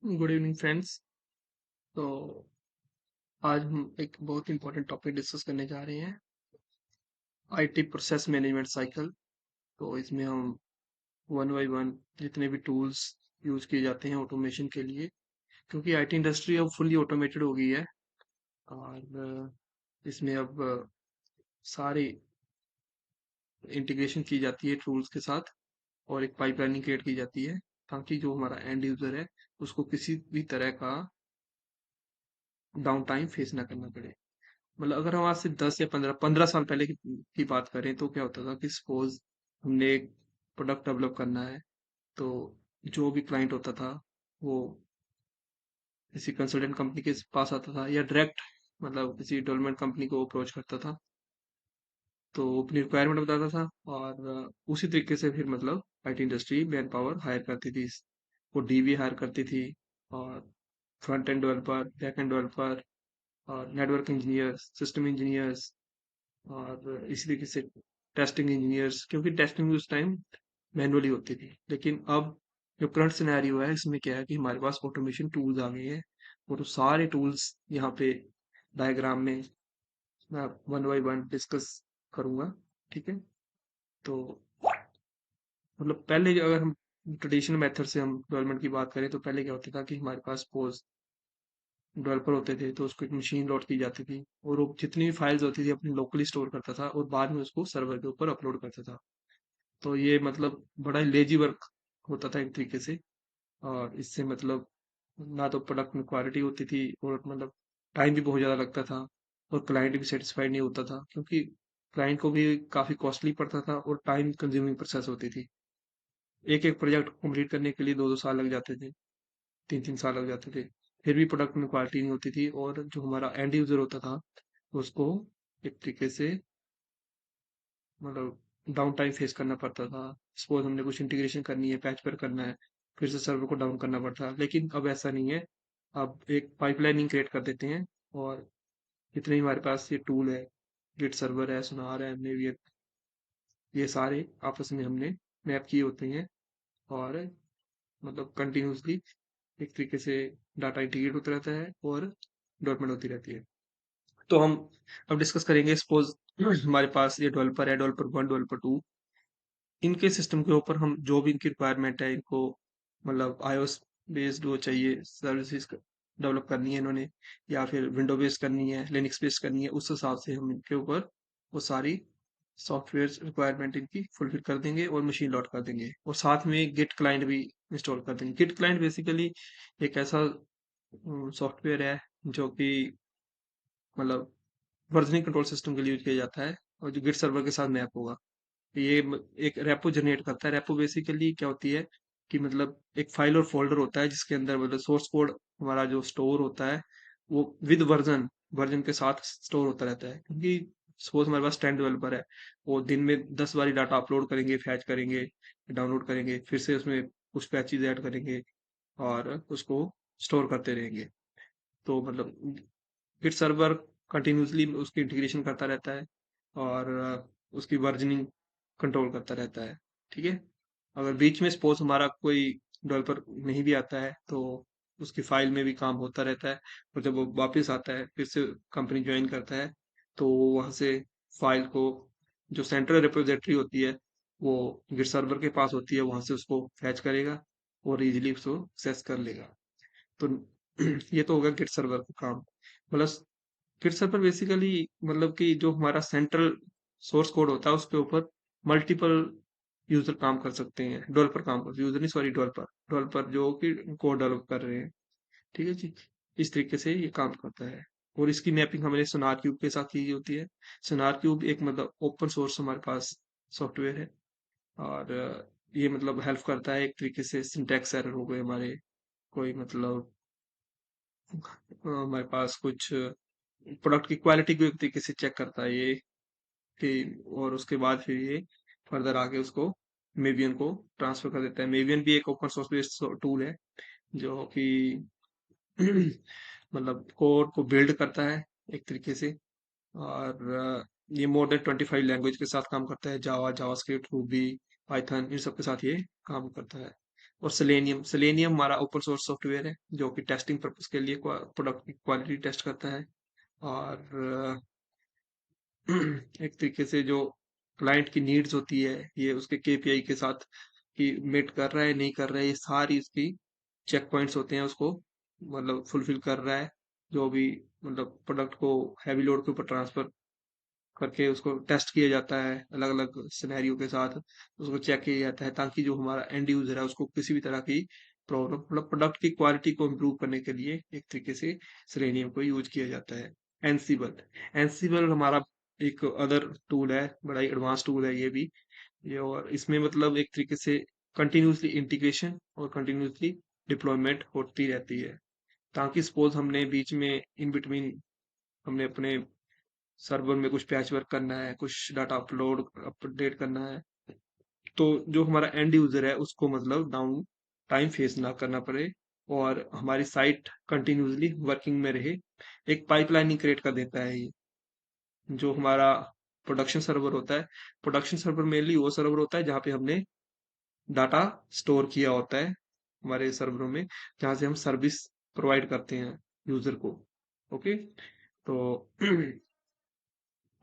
Good evening friends. तो आज हम एक बहुत इंपॉर्टेंट टॉपिक डिस्कस करने जा रहे हैं, आईटी प्रोसेस मैनेजमेंट साइकिल। तो इसमें हम वन बाय वन जितने भी टूल्स यूज किए जाते हैं ऑटोमेशन के लिए, क्योंकि आईटी इंडस्ट्री अब फुल्ली ऑटोमेटेड हो गई है। और इसमें अब सारी इंटीग्रेशन की जाती है टूल्स के साथ, और एक पाइपलाइनिंग क्रिएट की जाती है ताकि जो हमारा एंड यूजर है उसको किसी भी तरह का डाउन टाइम फेस ना करना पड़े। मतलब अगर हम आज से 10 या 15 साल पहले की बात करें तो क्या होता था कि सपोज हमने एक प्रोडक्ट डेवलप करना है, तो जो भी क्लाइंट होता था वो किसी कंसल्टेंट कंपनी के पास आता था या डायरेक्ट मतलब किसी डेवलपमेंट कंपनी को अप्रोच करता था, तो अपनी रिक्वायरमेंट बताता था। और उसी तरीके से फिर मतलब IT industry manpower hire करती थी, वो डीबी हायर करती थी, और front end developer, back end developer, और नेटवर्क इंजीनियर्स, सिस्टम इंजीनियर्स, और इसी तरीके से टेस्टिंग इंजीनियर्स, क्योंकि टेस्टिंग उस टाइम मैनुअली होती थी। लेकिन अब जो करंट सिनेरियो है इसमें क्या है कि हमारे पास ऑटोमेशन टूल्स आ गए हैं, और वो सारे टूल्स यहाँ पे डायग्राम में मैं वन बाय वन डिस्कस करूंगा। ठीक है। तो मतलब पहले अगर हम ट्रेडिशनल मेथड से हम डेवलपमेंट की बात करें तो पहले क्या होता था कि हमारे पास सपोज डेवलपर होते थे, तो उसको एक मशीन लोड की जाती थी और वो जितनी भी फाइल्स होती थी अपनी लोकली स्टोर करता था और बाद में उसको सर्वर के ऊपर अपलोड करता था। तो ये मतलब बड़ा ही लेजी वर्क होता था एक तरीके से, और इससे मतलब ना तो प्रोडक्ट में क्वालिटी होती थी और मतलब टाइम भी बहुत ज़्यादा लगता था, और क्लाइंट भी सेटिस्फाइड नहीं होता था क्योंकि क्लाइंट को भी काफ़ी कॉस्टली पड़ता था और टाइम कंज्यूमिंग प्रोसेस होती थी। एक एक प्रोजेक्ट कंप्लीट करने के लिए 2-2 साल लग जाते थे, 3-3 साल लग जाते थे, फिर भी प्रोडक्ट में क्वालिटी नहीं होती थी, और जो हमारा एंड यूजर होता था उसको एक तरीके से मतलब डाउन टाइम फेस करना पड़ता था। सपोज हमने कुछ इंटीग्रेशन करनी है, पैच पर करना है, फिर से सर्वर को डाउन करना पड़ता है। लेकिन अब ऐसा नहीं है, अब एक पाइपलाइनिंग क्रिएट कर देते हैं, और जितने भी हमारे पास ये टूल है, गिट सर्वर है, सुनार है, मेवियन, ये सारे आपस में हमने मैप किए होते हैं, और मतलब कंटिन्यूसली एक तरीके से डाटा इंटीग्रेट होता रहता है और डेवलपमेंट होती रहती है। तो हम अब डिस्कस करेंगे, सपोज हमारे पास ये डेवलपर है, डेवलपर वन, डेवलपर टू। इनके सिस्टम के ऊपर हम जो भी इनकी रिक्वायरमेंट है, इनको मतलब iOS बेस्ड वो चाहिए सर्विसेज डेवलप करनी है इन्होंने, या फिर विंडो बेस्ड करनी है, लिनक्स बेस्ड करनी है, उस हिसाब से हम इनके ऊपर वो सारी सॉफ्टवेयर रिक्वायरमेंट इनकी फुलफिल कर देंगे और मशीन लॉट कर देंगे, और साथ में गिट क्लाइंट भी इंस्टॉल कर देंगे। गिट क्लाइंट बेसिकली एक ऐसा सॉफ्टवेयर है जो कि मतलब वर्जनिंग कंट्रोल सिस्टम के लिए यूज किया जाता है, और जो गिट सर्वर के साथ मैप होगा। ये एक रेपो जनरेट करता है। रेपो बेसिकली क्या होती है कि मतलब एक फाइल और फोल्डर होता है जिसके अंदर मतलब सोर्स कोड हमारा जो स्टोर होता है वो विद वर्जन वर्जन के साथ स्टोर होता रहता है। क्योंकि सपोज हमारे पास 10 डेवलपर है, वो दिन में 10 बारी डाटा अपलोड करेंगे, फैच करेंगे, डाउनलोड करेंगे, फिर से उसमें कुछ पैचेज ऐड करेंगे और उसको स्टोर करते रहेंगे। तो मतलब गिट सर्वर कंटिन्यूसली उसकी इंटीग्रेशन करता रहता है, और उसकी वर्जनिंग कंट्रोल करता रहता है। ठीक है। अगर बीच में सपोज हमारा कोई डेवलपर नहीं भी आता है तो उसकी फाइल में भी काम होता रहता है, और जब वो वापस आता है फिर से कंपनी ज्वाइन करता है, तो वो वहाँ से फाइल को, जो सेंट्रल रिपोजिटरी होती है वो गिट सर्वर के पास होती है, वहां से उसको फैच करेगा और इजीली उसको एक्सेस कर लेगा। तो ये तो होगा गिट सर्वर का काम। मतलब गिट सर्वर बेसिकली मतलब कि जो हमारा सेंट्रल सोर्स कोड होता है उसके ऊपर मल्टीपल यूजर काम कर सकते हैं, डेवलपर काम कर, यूजर नहीं सॉरी, डेवलपर डेवलपर जो कि कोड डेवलप कर रहे हैं। ठीक है जी। इस तरीके से ये काम करता है, और इसकी मैपिंग हमारे सोनार क्यूब के साथ की होती है। सोनार क्यूब एक मतलब ओपन सोर्स हमारे पास सॉफ्टवेयर है, और ये मतलब हेल्प करता है एक तरीके से। सिंटैक्स एरर हो गए हमारे, कोई मतलब हमारे पास कुछ प्रोडक्ट की क्वालिटी को एक तरीके से चेक करता है ये कि, और उसके बाद फिर ये फर्दर आगे उसको मेवियन को ट्रांसफर कर देता है। मेवियन भी एक ओपन सोर्स बेस्ड टूल है जो कि मतलब कोड को बिल्ड करता है एक तरीके से। और ये मोर देन 25 लैंग्वेज के साथ काम करता है, जावा, जावास्क्रिप्ट, रूबी, पाइथन, इन सब के साथ ये काम करता है। और सेलेनियम सेलेनियम हमारा ओपन सोर्स सॉफ्टवेयर है जो कि टेस्टिंग पर्पस के लिए प्रोडक्ट की क्वालिटी टेस्ट करता है। और एक तरीके से जो क्लाइंट की नीड्स होती है, ये उसके केपीआई के साथ कि मीट कर रहा है नहीं कर रहा है, ये सारी इसकी चेक पॉइंट्स होते हैं, उसको मतलब फुलफिल कर रहा है। जो भी मतलब प्रोडक्ट को हैवी लोड के ऊपर ट्रांसफर करके उसको टेस्ट किया जाता है अलग अलग सिनेरियो के साथ, उसको चेक किया जाता है ताकि जो हमारा एंड यूजर है उसको किसी भी तरह की प्रॉब्लम, मतलब प्रोडक्ट की क्वालिटी को इम्प्रूव करने के लिए एक तरीके से सेलेनियम को यूज किया जाता है। एनसीबल एनसीबल हमारा एक अदर टूल है, बड़ा ही एडवांस टूल है ये। और इसमें मतलब एक तरीके से कंटिन्यूसली इंटीग्रेशन और कंटिन्यूसली डिप्लॉयमेंट होती रहती है, ताकि सपोज हमने बीच में इन बिटवीन हमने अपने सर्वर में कुछ पैच वर्क करना है, कुछ डाटा अपलोड अपडेट करना है, तो जो हमारा एंड यूजर है उसको मतलब डाउन टाइम फेस ना करना पड़े और हमारी साइट कंटिन्यूसली वर्किंग में रहे। एक पाइपलाइनिंग क्रिएट कर देता है ये। जो हमारा प्रोडक्शन सर्वर होता है, प्रोडक्शन सर्वर मेनली वो सर्वर होता है जहाँ पे हमने डाटा स्टोर किया होता है हमारे सर्वरों में, जहाँ से हम सर्विस प्रोवाइड करते हैं यूजर को। ओके, तो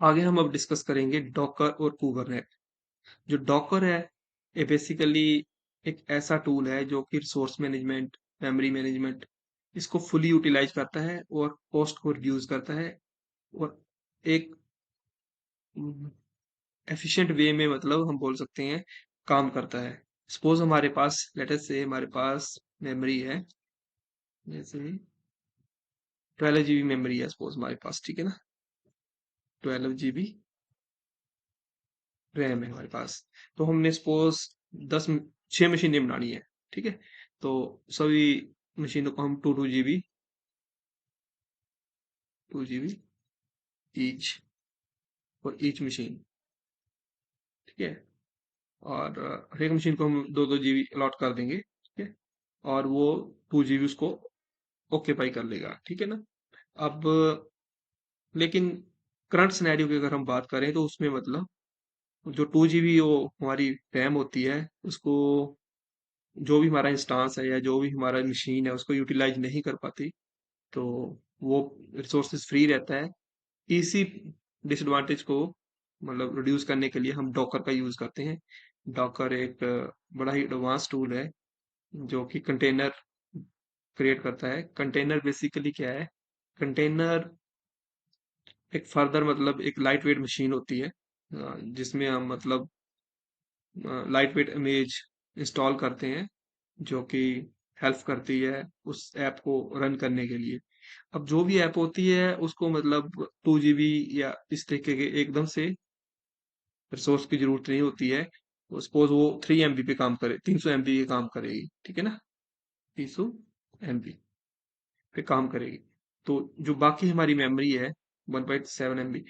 आगे हम अब डिस्कस करेंगे डॉकर और कुबरनेट। जो डॉकर है ये बेसिकली एक ऐसा टूल है जो कि रिसोर्स मैनेजमेंट, मेमोरी मैनेजमेंट इसको फुली यूटिलाइज करता है और कॉस्ट को रिड्यूस करता है और एक एफिशिएंट वे में मतलब हम बोल सकते हैं काम करता है। सपोज हमारे पास लेट अस से हमारे पास मेमोरी है, जैसे 12 GB मेमोरी है सपोज हमारे पास, ठीक है ना, 12 GB रैम है हमारे पास। तो हमने सपोज 6 मशीनें बनानी है, ठीक है। तो सभी मशीनों को हम 2 GB each for each machine, ठीक है। और हर एक मशीन को हम 2-2 GB अलॉट कर देंगे, ठीक है। और वो 2 GB उसको ऑक्यूपाई कर लेगा, ठीक है ना। अब लेकिन करंट सिनेरियो की अगर हम बात करें तो उसमें मतलब जो 2 GB वो हमारी रैम होती है उसको जो भी हमारा इंस्टांस है या जो भी हमारा मशीन है उसको यूटिलाइज नहीं कर पाती, तो वो रिसोर्सेज फ्री रहता है। इसी डिसएडवांटेज को मतलब रिड्यूस करने के लिए हम डॉकर का यूज करते हैं। डॉकर एक बड़ा ही एडवांस टूल है जो कि कंटेनर क्रिएट करता है। कंटेनर बेसिकली क्या है, कंटेनर एक फर्दर मतलब एक लाइट वेट मशीन होती है जिसमें हम मतलब लाइट वेट इमेज इंस्टॉल करते हैं जो कि हेल्प करती है उस ऐप को रन करने के लिए। अब जो भी ऐप होती है उसको मतलब 2 GB या इस तरीके के एकदम से रिसोर्स की जरूरत नहीं होती है। तो सपोज वो 3 MB पे काम करे, 300 MB पे काम करेगी, ठीक है ना, 300 MB पे काम करेगी। तो जो बाकी हमारी मेमोरी है 1.7 MB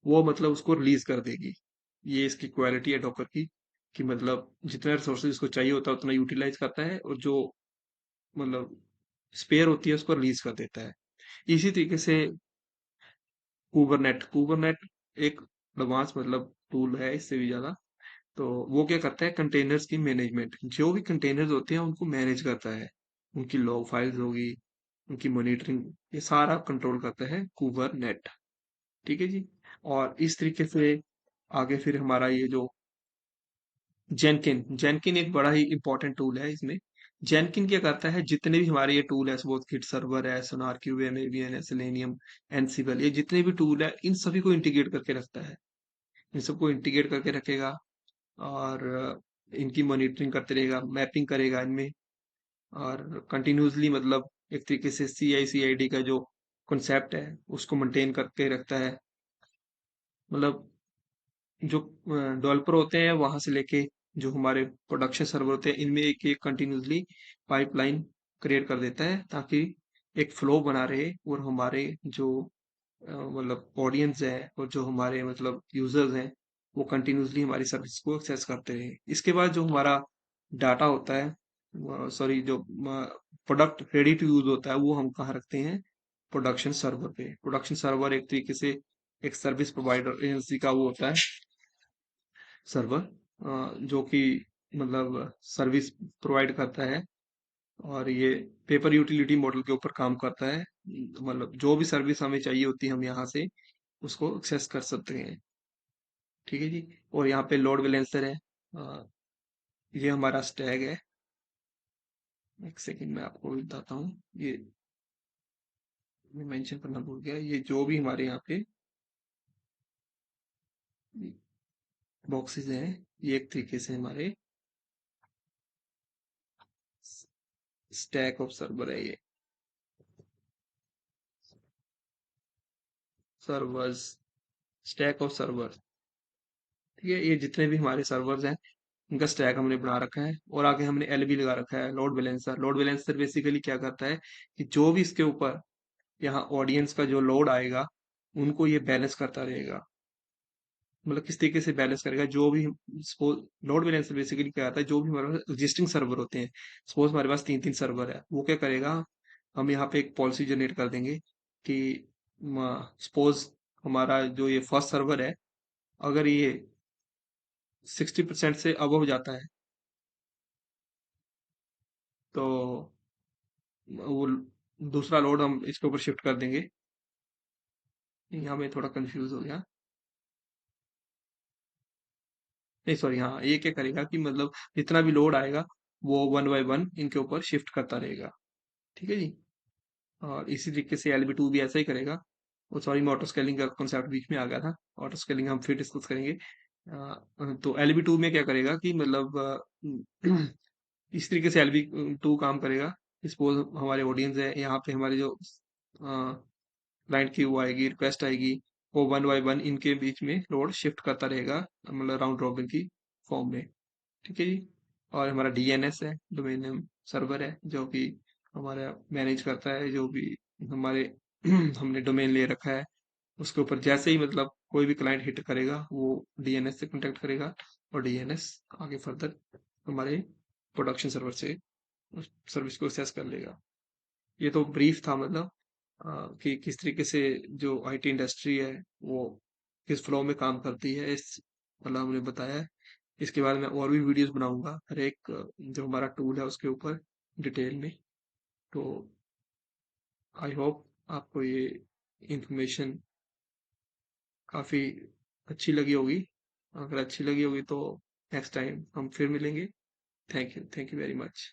वो मतलब उसको रिलीज कर देगी। ये इसकी क्वालिटी है डॉकर की कि मतलब जितना रिसोर्सेज इसको चाहिए होता है उतना यूटिलाइज करता है और जो मतलब स्पेयर होती है उसको रिलीज कर देता है। इसी तरीके से कुबरनेट कुबरनेट एक एडवांस मतलब टूल है इससे भी ज्यादा। तो वो क्या करता है, कंटेनर्स की मैनेजमेंट, जो भी कंटेनर्स होते हैं उनको मैनेज करता है, उनकी लॉग फाइल्स होगी, उनकी मॉनिटरिंग, ये सारा कंट्रोल करता है कुबरनेट, ठीक है जी। और इस तरीके से आगे फिर हमारा ये जो जेनकिन जेनकिन एक बड़ा ही इंपॉर्टेंट टूल है इसमें। जेनकिन क्या करता है, जितने भी हमारे ये टूल है सपोज गिट सर्वर है, सोनार क्यूब, एवीएन है, सेलेनियम, एनसिबल, ये जितने भी टूल है इन सभी को इंटीग्रेट करके रखता है। इन सबको इंटीग्रेट करके रखेगा और इनकी मॉनिटरिंग करते रहेगा, मैपिंग करेगा इनमें, और कंटिन्यूसली मतलब एक तरीके से CI/CD का जो कॉन्सेप्ट है उसको मेंटेन करके रखता है। मतलब जो डेवलपर होते हैं वहां से लेके जो हमारे प्रोडक्शन सर्वर होते हैं इनमें एक एक कंटिन्यूसली पाइपलाइन क्रिएट कर देता है ताकि एक फ्लो बना रहे और हमारे जो मतलब ऑडियंस है और जो हमारे मतलब यूजर्स हैं वो कंटिन्यूसली हमारी सर्विस को एक्सेस करते रहे। इसके बाद जो हमारा डाटा होता है, सॉरी, जो प्रोडक्ट रेडी टू यूज होता है वो हम कहाँ रखते हैं, प्रोडक्शन सर्वर पे। प्रोडक्शन सर्वर एक तरीके से एक सर्विस प्रोवाइडर एजेंसी का वो होता है सर्वर, जो कि मतलब सर्विस प्रोवाइड करता है। और ये पेपर यूटिलिटी मॉडल के ऊपर काम करता है। मतलब जो भी सर्विस हमें चाहिए होती है हम यहाँ से उसको एक्सेस कर सकते हैं। ठीक है जी। और यहाँ पे लोड बैलेंसर है। ये हमारा स्टैग है। एक सेकंड में आपको भी बताता हूँ। ये मैं मेंशन करना भूल गया। ये जो भी हमारे यहाँ पे बॉक्सेस हैं, ये एक तरीके से हमारे स्टैक ऑफ सर्वर है। ये सर्वर्स, स्टैक ऑफ सर्वर। ठीक है, ये जितने भी हमारे सर्वर्स हैं इनका स्टैक हमने बना रखा है। और आगे हमने एलबी लगा रखा है, load balancer. Load balancer basically क्या करता है कि जो भी इसके ऊपर यहाँ ऑडियंस का जो लोड आएगा उनको ये बैलेंस करता रहेगा। मतलब किस तरीके से बैलेंस करेगा, जो भी सपोज लोड बैलेंसर बेसिकली क्या आता है, जो भी हमारे पास एग्जिस्टिंग सर्वर होते हैं, सपोज हमारे पास 3-3 सर्वर है, वो क्या करेगा, हम यहाँ पे एक पॉलिसी जनरेट कर देंगे कि सपोज हमारा जो ये फर्स्ट सर्वर है, अगर ये 60% से अबव जाता है तो वो दूसरा लोड हम इसके ऊपर शिफ्ट कर देंगे। यहाँ में थोड़ा कंफ्यूज हो गया। नहीं सॉरी, हाँ, ये क्या करेगा कि मतलब जितना भी लोड आएगा वो वन बाय वन इनके ऊपर शिफ्ट करता रहेगा। ठीक है जी। और इसी तरीके से LB2 भी ऐसा ही करेगा। वो सॉरी, मैं ऑटो स्केलिंग का कॉन्सेप्ट बीच में आ गया था। ऑटो स्केलिंग हम फिर डिस्कस करेंगे। तो LB2 में क्या करेगा कि मतलब इस तरीके से LB2 काम करेगा। सपोज हमारे ऑडियंस है, यहाँ पे हमारे जो क्लाइंट की वो आएगी, रिक्वेस्ट आएगी, वो वन बाय वन इनके बीच में लोड शिफ्ट करता रहेगा, मतलब राउंड रॉबिन की फॉर्म में। ठीक है जी। और हमारा DNS है, डोमेन नेम सर्वर है, जो कि हमारा मैनेज करता है जो भी हमारे हमने डोमेन ले रखा है उसके ऊपर। जैसे ही मतलब कोई भी क्लाइंट हिट करेगा वो DNS से कांटेक्ट करेगा, और DNS आगे फर्दर हमारे प्रोडक्शन सर्वर से उस सर्विस को एक्सेस कर लेगा। ये तो ब्रीफ था, मतलब कि किस तरीके से जो IT इंडस्ट्री है वो किस फ्लो में काम करती है, इस मतलब हमने बताया है। इसके बाद मैं और भी वीडियोस बनाऊंगा हर एक जो हमारा टूल है उसके ऊपर डिटेल में। तो आई होप आपको ये इंफॉर्मेशन काफ़ी अच्छी लगी होगी। अगर अच्छी लगी होगी तो नेक्स्ट टाइम हम फिर मिलेंगे। Thank you very much.